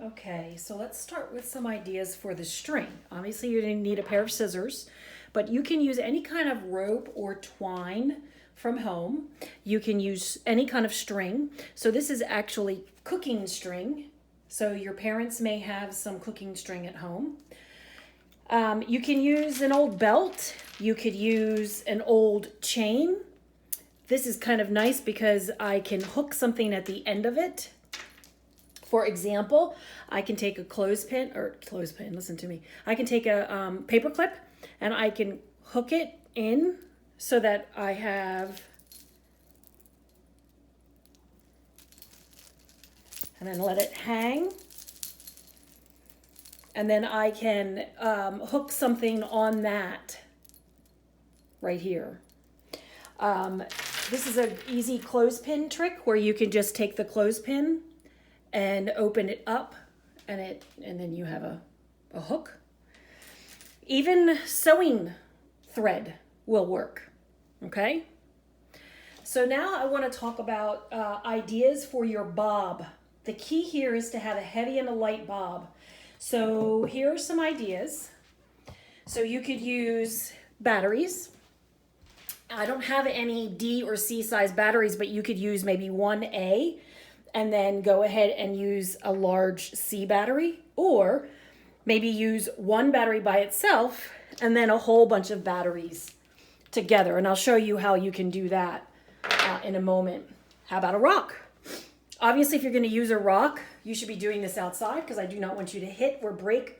Okay, so let's start with some ideas for the string. Obviously, you're going to need a pair of scissors, but you can use any kind of rope or twine from home. You can use any kind of string. So this is actually cooking string. So your parents may have some cooking string at home. You can use an old belt. You could use an old chain. This is kind of nice because I can hook something at the end of it. For example, I can take a clothespin, listen to me. I can take a paper clip and I can hook it in so that I have, and then let it hang. And then I can hook something on that right here. This is an easy clothespin trick where you can just take the clothespin and open it up and then you have a hook. Even sewing thread will work, okay? So now I want to talk about ideas for your bob. The key here is to have a heavy and a light bob. So here are some ideas. So you could use batteries. I don't have any D or C size batteries, but you could use maybe 1A and then go ahead and use a large C battery, or maybe use one battery by itself and then a whole bunch of batteries together. And I'll show you how you can do that in a moment. How about a rock? Obviously, if you're going to use a rock, you should be doing this outside because I do not want you to hit or break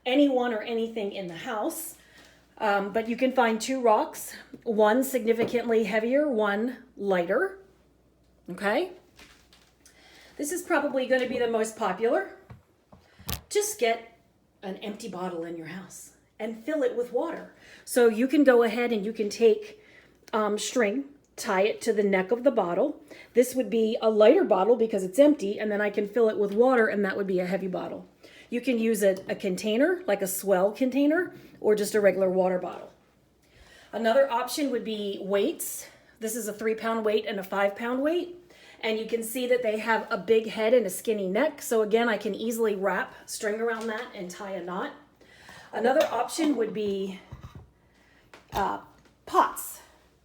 anyone or anything in the house. But you can find two rocks, one significantly heavier, one lighter. Okay? This is probably going to be the most popular. Just get an empty bottle in your house and fill it with water. So you can go ahead and you can take string, tie it to the neck of the bottle. This would be a lighter bottle because it's empty, and then I can fill it with water, and that would be a heavy bottle. You can use a container, like a swell container, or just a regular water bottle. Another option would be weights. This is a 3-pound weight and a 5-pound weight. And you can see that they have a big head and a skinny neck. So again, I can easily wrap string around that and tie a knot. Another option would be pots.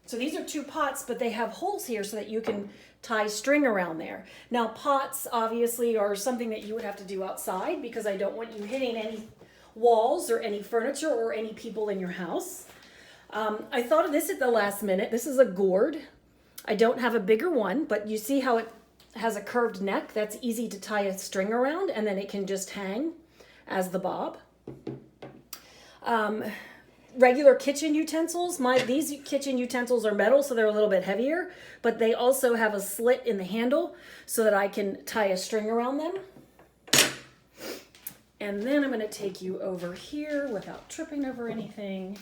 So these are 2 pots, but they have holes here so that you can tie string around there. Now pots obviously are something that you would have to do outside because I don't want you hitting any walls or any furniture or any people in your house. I thought of this at the last minute. This is a gourd. I don't have a bigger one, but you see how it has a curved neck? That's easy to tie a string around, and then it can just hang as the bob. Regular kitchen utensils. These kitchen utensils are metal, so they're a little bit heavier, but they also have a slit in the handle so that I can tie a string around them. And then I'm going to take you over here without tripping over anything.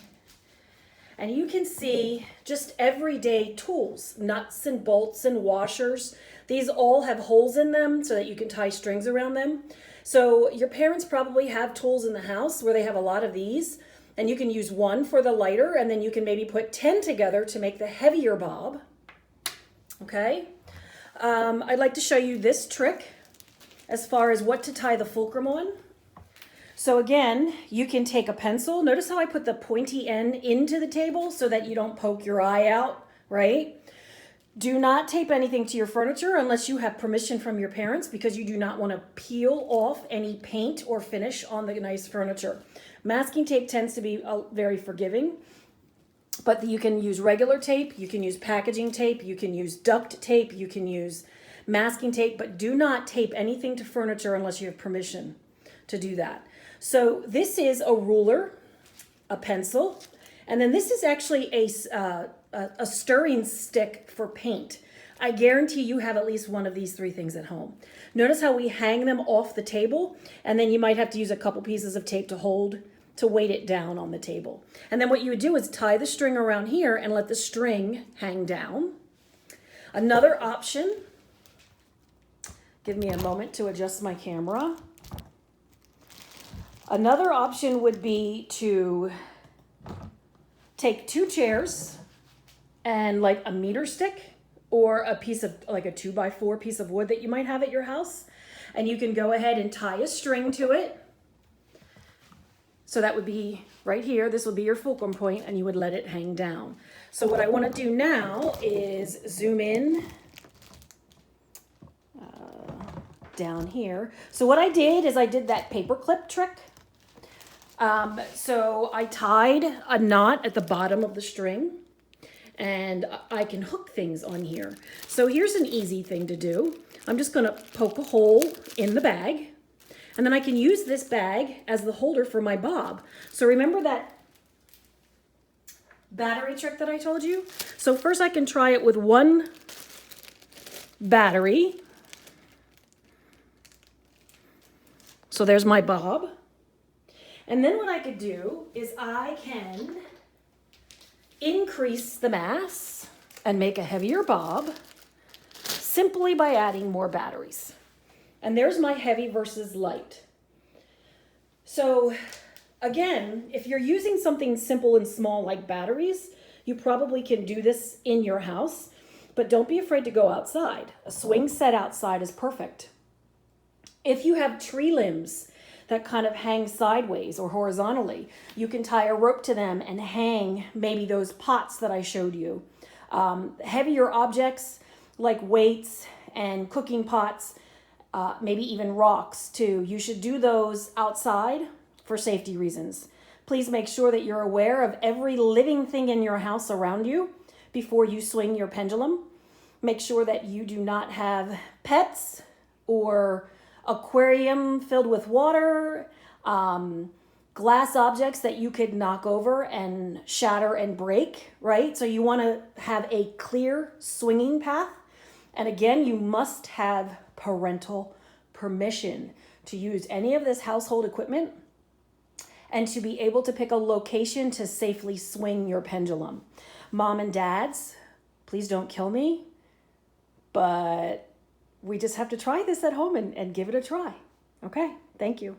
And you can see just everyday tools, nuts and bolts and washers. These all have holes in them so that you can tie strings around them. So your parents probably have tools in the house where they have a lot of these. And you can use one for the lighter, and then you can maybe put 10 together to make the heavier bob. Okay? I'd like to show you this trick as far as what to tie the fulcrum on. So again, you can take a pencil. Notice how I put the pointy end into the table so that you don't poke your eye out, right? Do not tape anything to your furniture unless you have permission from your parents, because you do not want to peel off any paint or finish on the nice furniture. Masking tape tends to be very forgiving, but you can use regular tape, you can use packaging tape, you can use duct tape, you can use masking tape, but do not tape anything to furniture unless you have permission to do that. So this is a ruler, a pencil, and then this is actually a stirring stick for paint. I guarantee you have at least one of these 3 things at home. Notice how we hang them off the table, and then you might have to use a couple pieces of tape to weight it down on the table. And then what you would do is tie the string around here and let the string hang down. Another option, give me a moment to adjust my camera. Another option would be to take 2 chairs and like a meter stick or a piece of like a 2x4 piece of wood that you might have at your house. And you can go ahead and tie a string to it. So that would be right here. This would be your fulcrum point, and you would let it hang down. So what I want to do now is zoom in down here. So what I did is I did that paper clip trick. So I tied a knot at the bottom of the string, and I can hook things on here. So here's an easy thing to do. I'm just going to poke a hole in the bag, and then I can use this bag as the holder for my bob. So remember that battery trick that I told you? So first I can try it with one battery. So there's my bob. And then what I could do is I can increase the mass and make a heavier bob simply by adding more batteries. And there's my heavy versus light. So again, if you're using something simple and small like batteries, you probably can do this in your house, but don't be afraid to go outside. A swing set outside is perfect. If you have tree limbs that kind of hang sideways or horizontally, you can tie a rope to them and hang maybe those pots that I showed you. Heavier objects like weights and cooking pots, maybe even rocks too. You should do those outside for safety reasons. Please make sure that you're aware of every living thing in your house around you before you swing your pendulum. Make sure that you do not have pets or aquarium filled with water, glass objects that you could knock over and shatter and break, right? So you want to have a clear swinging path. And again, you must have parental permission to use any of this household equipment and to be able to pick a location to safely swing your pendulum. Mom and dads, please don't kill me, but we just have to try this at home and give it a try. Okay, thank you.